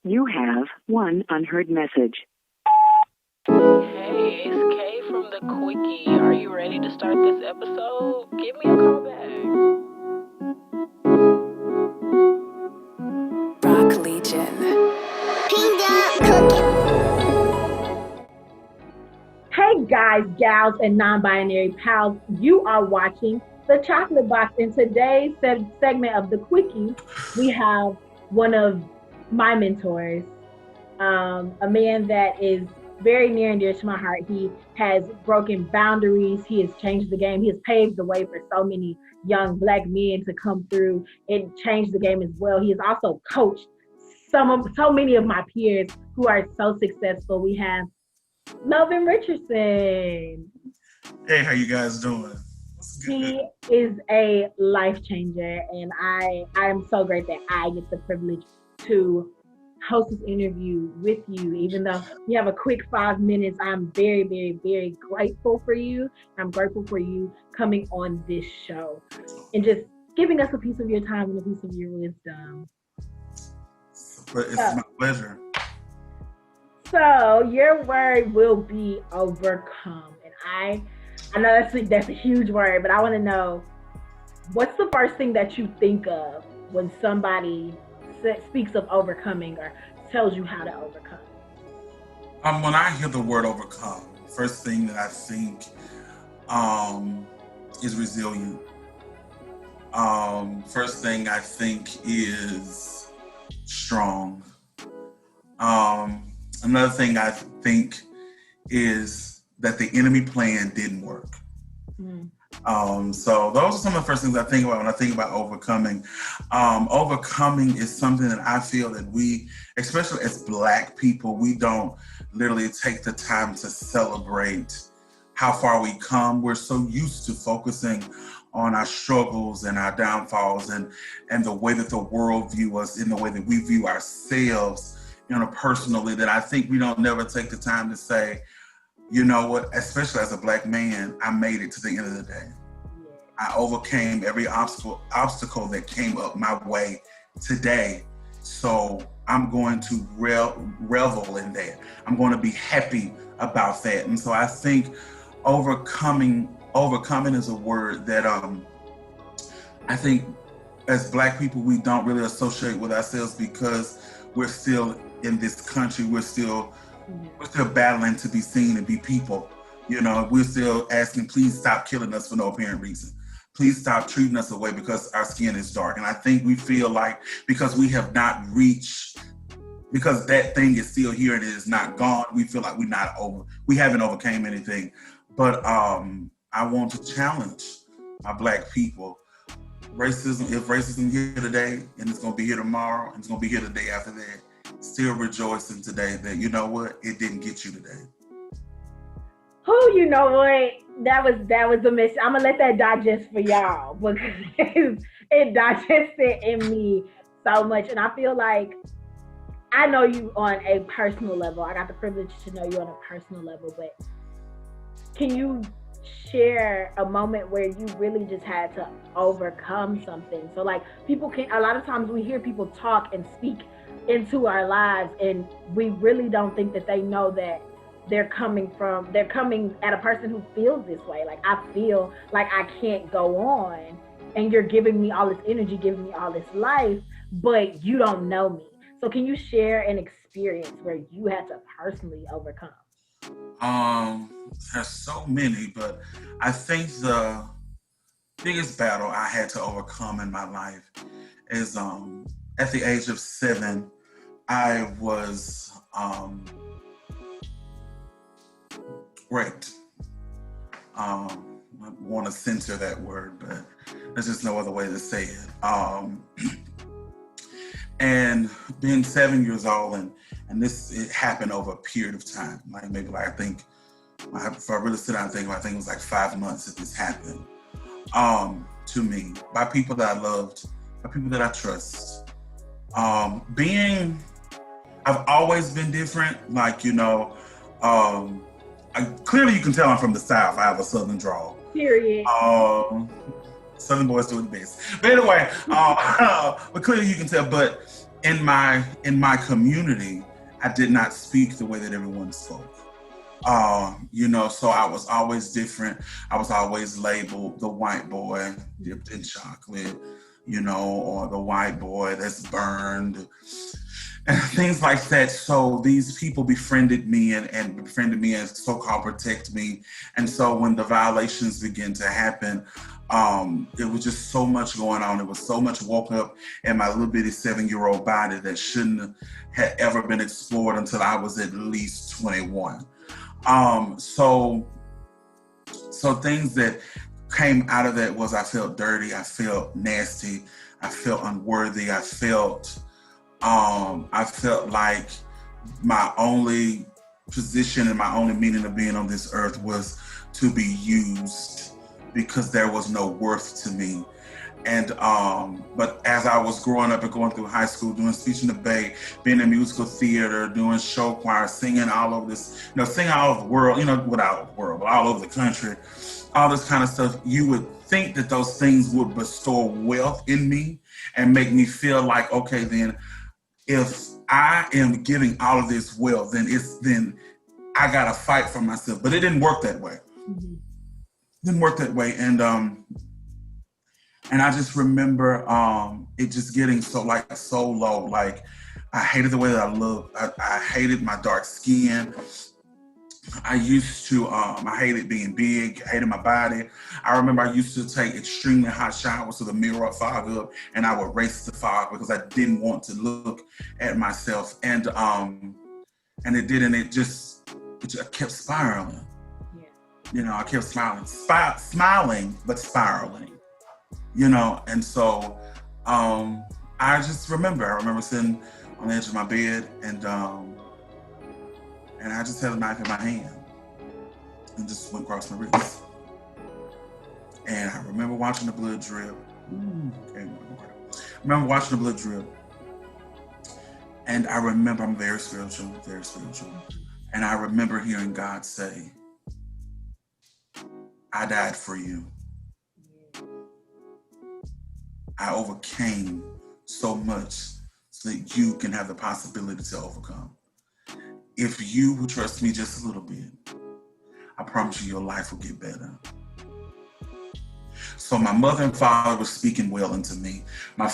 You have one unheard message. Hey, it's Kay from the Quickie. Are you ready to start this episode? Give me a call back. Rock Legion. Hey guys, gals, and non-binary pals, you are watching The Chocolate Box. In today's segment of The Quickie, we have one of my mentors, a man that is very near and dear to my heart. He has broken boundaries. He has changed the game. He has paved the way for so many young Black men to come through and change the game as well. He has also coached so many of my peers who are so successful. We have Melvin Richardson. Hey, how you guys doing? He is a life changer, and I am so great that I get the privilege to host this interview with you. Even though you have a quick 5 minutes, I'm very, very, very grateful for you. I'm grateful for you coming on this show and just giving us a piece of your time and a piece of your wisdom. It's my pleasure. So your word will be overcome, and I know that's a huge word, but I want to know, what's the first thing that you think of when somebody speaks of overcoming or tells you how to overcome? When I hear the word overcome, first thing that I think is resilient. First thing I think is strong. Another thing I think is that the enemy plan didn't work. So those are some of the first things I think about when I think about overcoming. Overcoming is something that I feel that we, especially as Black people, we don't literally take the time to celebrate how far we come. We're so used to focusing on our struggles and our downfalls and the way that the world views us, in the way that we view ourselves personally, that I think we don't never take the time to say, you know what, especially as a Black man, I made it to the end of the day. I overcame every obstacle that came up my way today. So I'm going to revel in that. I'm going to be happy about that. And so I think overcoming is a word that I think as Black people, we don't really associate with ourselves because we're still in this country. We're still battling to be seen and be people. We're still asking, please stop killing us for no apparent reason. Please stop treating us away because our skin is dark. And I think we feel like because we have not reached, because that thing is still here and it is not gone, we feel like we haven't overcame anything. But I want to challenge my Black people. If racism here today and it's going to be here tomorrow and it's going to be here the day after that, still rejoicing today that, you know what, it didn't get you today. You know what? That was a miss. I'm gonna let that digest for y'all because it digested in me so much, and I feel like I know you on a personal level. I got the privilege to know you on a personal level, but can you share a moment where you really just had to overcome something? So like a lot of times we hear people talk and speak into our lives and we really don't think that they know that they're coming at a person who feels this way. Like, I feel like I can't go on and you're giving me all this energy, giving me all this life, but you don't know me. So can you share an experience where you had to personally overcome? There's so many, but I think the biggest battle I had to overcome in my life is at the age of 7, I was raped. I want to censor that word, but there's just no other way to say it. And being 7 years old, and it happened over a period of time. I think, if I really sit down and think about it, I think it was like 5 months that this happened to me by people that I loved, by people that I trust. I've always been different. Clearly you can tell I'm from the South. I have a Southern drawl. Period. Southern boys do the best. But anyway, but clearly you can tell. But in my community, I did not speak the way that everyone spoke. So I was always different. I was always labeled the white boy dipped in chocolate, or the white boy that's burned and things like that. So these people befriended me and befriended me and so-called protect me. And so when the violations began to happen, it was just so much going on. It was so much woke up in my little bitty 7-year-old body that shouldn't have ever been explored until I was at least 21. So things that came out of that was I felt dirty, I felt nasty, I felt unworthy, I felt like my only position and my only meaning of being on this earth was to be used because there was no worth to me. And but as I was growing up and going through high school, doing speech in the Bay, being in musical theater, doing show choir, singing all over this, singing all over the world, without the world, but all over the country, all this kind of stuff, you would think that those things would bestow wealth in me and make me feel like, okay, then if I am giving all of this wealth, then I gotta fight for myself. But it didn't work that way. Mm-hmm. Didn't work that way. And I just remember it just getting so low. Like I hated the way that I looked. I hated my dark skin. I used to, I hated being big, I hated my body. I remember I used to take extremely hot showers so the mirror would fog up and I would race the fog because I didn't want to look at myself. And it didn't, it kept spiraling. Yeah. I kept smiling, but spiraling. And so I just remember sitting on the edge of my bed and I just had a knife in my hand and just went across my wrist. And I remember watching the blood drip. I remember watching the blood drip. And I remember, I'm very spiritual. And I remember hearing God say, I died for you. I overcame so much so that you can have the possibility to overcome. If you will trust me just a little bit, I promise you your life will get better. So my mother and father were speaking well into me. My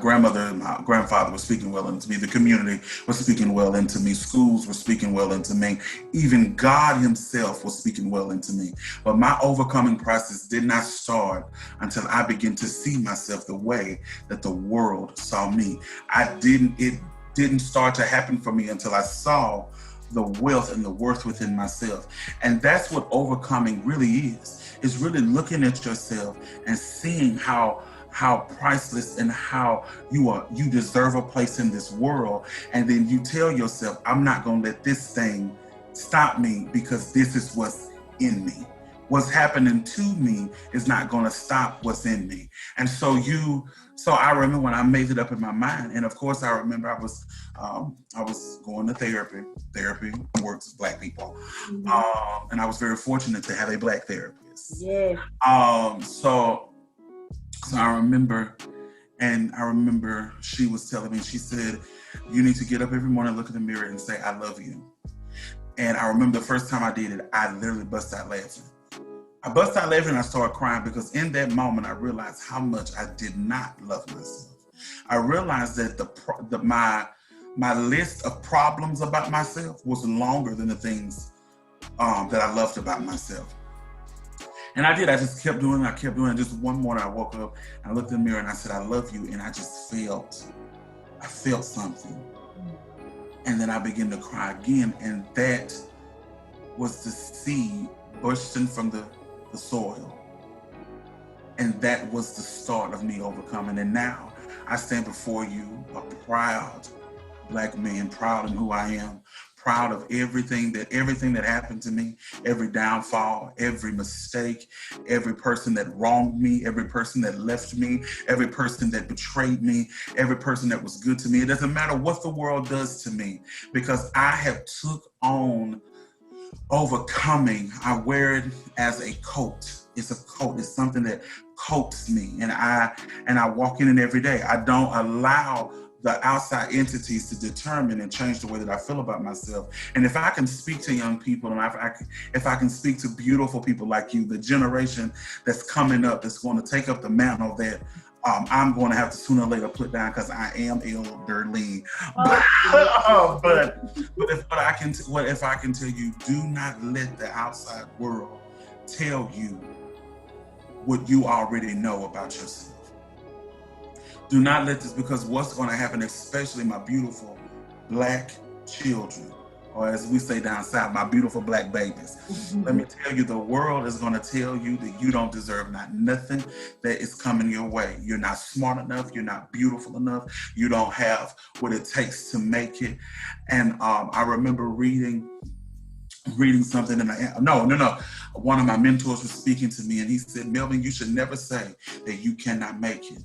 grandmother and my grandfather were speaking well into me. The community was speaking well into me. Schools were speaking well into me. Even God himself was speaking well into me. But my overcoming process did not start until I began to see myself the way that the world saw me. It didn't start to happen for me until I saw the wealth and the worth within myself. And that's what overcoming really is. It's really looking at yourself and seeing how priceless and how you deserve a place in this world. And then you tell yourself, I'm not gonna let this thing stop me because this is what's in me. What's happening to me is not gonna stop what's in me. And so I remember when I made it up in my mind, and of course I remember I was going to therapy. Therapy works with Black people. Mm-hmm. And I was very fortunate to have a Black therapist. Yeah. So I remember she was telling me, she said, you need to get up every morning, look in the mirror and say, I love you. And I remember the first time I did it, I literally busted out laughing. I busted out laughing and I started crying because in that moment, I realized how much I did not love myself. I realized that my list of problems about myself was longer than the things that I loved about myself. And I just kept doing it. Just one morning I woke up and I looked in the mirror and I said, I love you. And I felt something. And then I began to cry again. And that was the seed bursting from the soil. And that was the start of me overcoming. And now I stand before you a proud Black man, proud in who I am, proud of everything that happened to me, every downfall, every mistake, every person that wronged me, every person that left me, every person that betrayed me, every person that was good to me. It doesn't matter what the world does to me because I have took on overcoming. I wear it as a coat. It's a coat. It's something that coats me, and I walk in it every day. I don't allow the outside entities to determine and change the way that I feel about myself. And if I can speak to young people, and if I can speak to beautiful people like you, the generation that's coming up, that's going to take up the mantle that I'm going to have to sooner or later put down because I am elderly. But if I can tell you, do not let the outside world tell you what you already know about yourself. Do not let this, because what's going to happen, especially my beautiful Black children, or as we say down south, my beautiful Black babies. Let me tell you, the world is going to tell you that you don't deserve nothing that is coming your way. You're not smart enough. You're not beautiful enough. You don't have what it takes to make it. And I remember reading something, and one of my mentors was speaking to me, and he said, Melvin, you should never say that you cannot make it,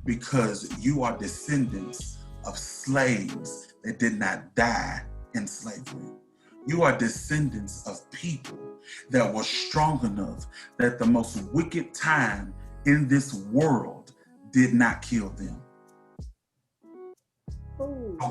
because you are descendants of slaves that did not die in slavery. You are descendants of people that were strong enough that the most wicked time in this world did not kill them.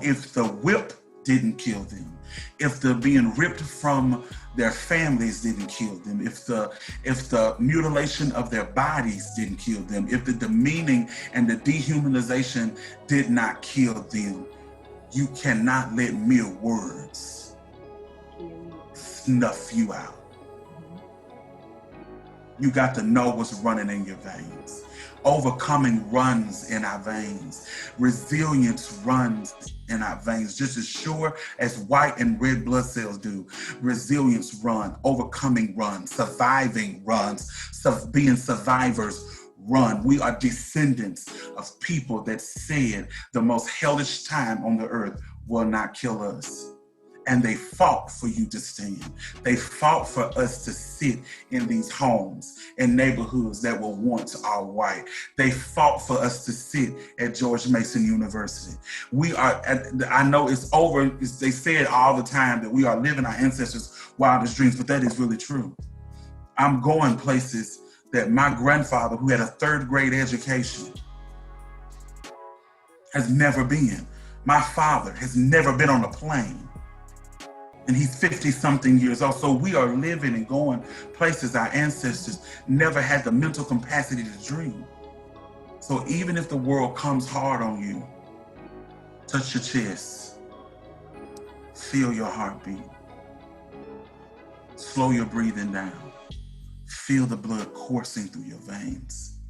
If the whip didn't kill them, if the being ripped from their families didn't kill them, if the mutilation of their bodies didn't kill them, if the demeaning and the dehumanization did not kill them, you cannot let mere words snuff you out. You got to know what's running in your veins. Overcoming runs in our veins. Resilience runs in our veins, just as sure as white and red blood cells do. Resilience run, overcoming runs, surviving runs, being survivors run. We are descendants of people that said the most hellish time on the earth will not kill us. And they fought for you to stand. They fought for us to sit in these homes and neighborhoods that were once all white. They fought for us to sit at George Mason University. I know it's over. They say it all the time that we are living our ancestors' wildest dreams, but that is really true. I'm going places that my grandfather, who had a 3rd grade education, has never been. My father has never been on a plane. And he's 50-something years old. So we are living and going places our ancestors never had the mental capacity to dream. So even if the world comes hard on you, touch your chest, feel your heartbeat, slow your breathing down, feel the blood coursing through your veins.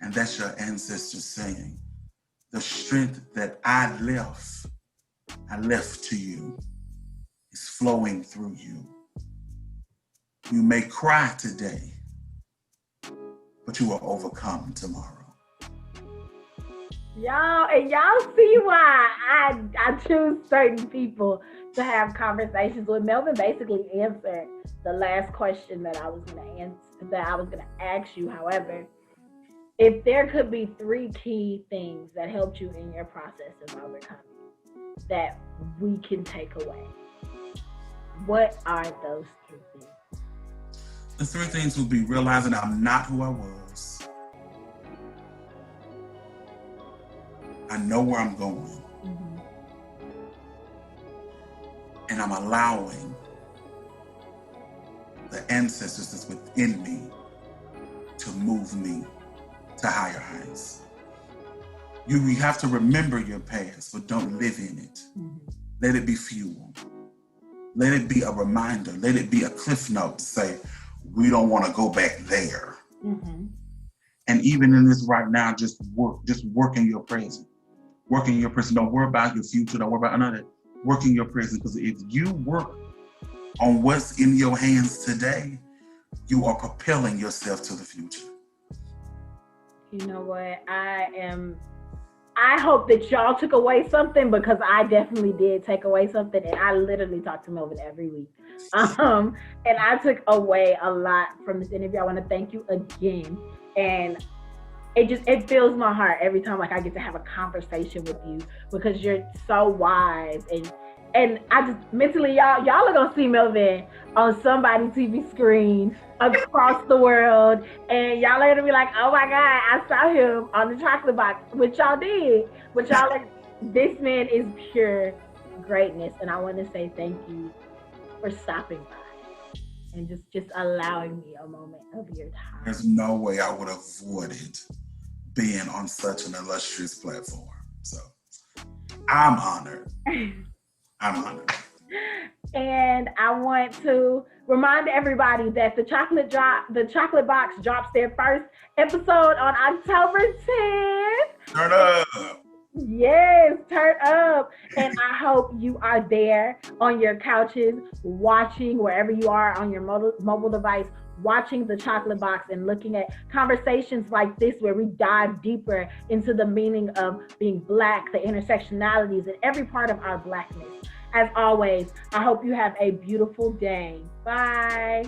And that's your ancestors saying, the strength that I left to you, is flowing through you. You may cry today, but you will overcome tomorrow. Y'all see why I choose certain people to have conversations with. Melvin basically answered the last question that I was gonna ask you. However, if there could be 3 key things that helped you in your process of overcoming that we can take away, what are those 3 things? The 3 things would be realizing I'm not who I was. I know where I'm going. And I'm allowing the ancestors that's within me to move me to higher heights. You have to remember your past, but don't live in it. Let it be fuel. Let it be a reminder. Let it be a cliff note to say, we don't want to go back there. And even in this right now, just work in your present. Work in your present. Don't worry about your future. Don't worry about another. Work in your present, because if you work on what's in your hands today, you are propelling yourself to the future. You know what? I hope that y'all took away something, because I definitely did take away something, and I literally talk to Melvin every week. And I took away a lot from this interview. I want to thank you again. And it fills my heart every time I get to have a conversation with you, because you're so wise, and I just mentally, y'all are gonna see Melvin on somebody's TV screen across the world, and y'all are gonna be like, oh my God, I saw him on the chocolate box, which y'all did, but y'all This man is pure greatness, and I want to say thank you for stopping by and just allowing me a moment of your time. There's no way I would have avoided being on such an illustrious platform. So I'm honored. I'm honored. And I want to remind everybody that the chocolate box drops their first episode on October 10th. Turn up. Yes, turn up. And I hope you are there on your couches, watching wherever you are on your mobile device, watching the chocolate box and looking at conversations like this where we dive deeper into the meaning of being Black, the intersectionalities, and every part of our Blackness. As always, I hope you have a beautiful day. Bye.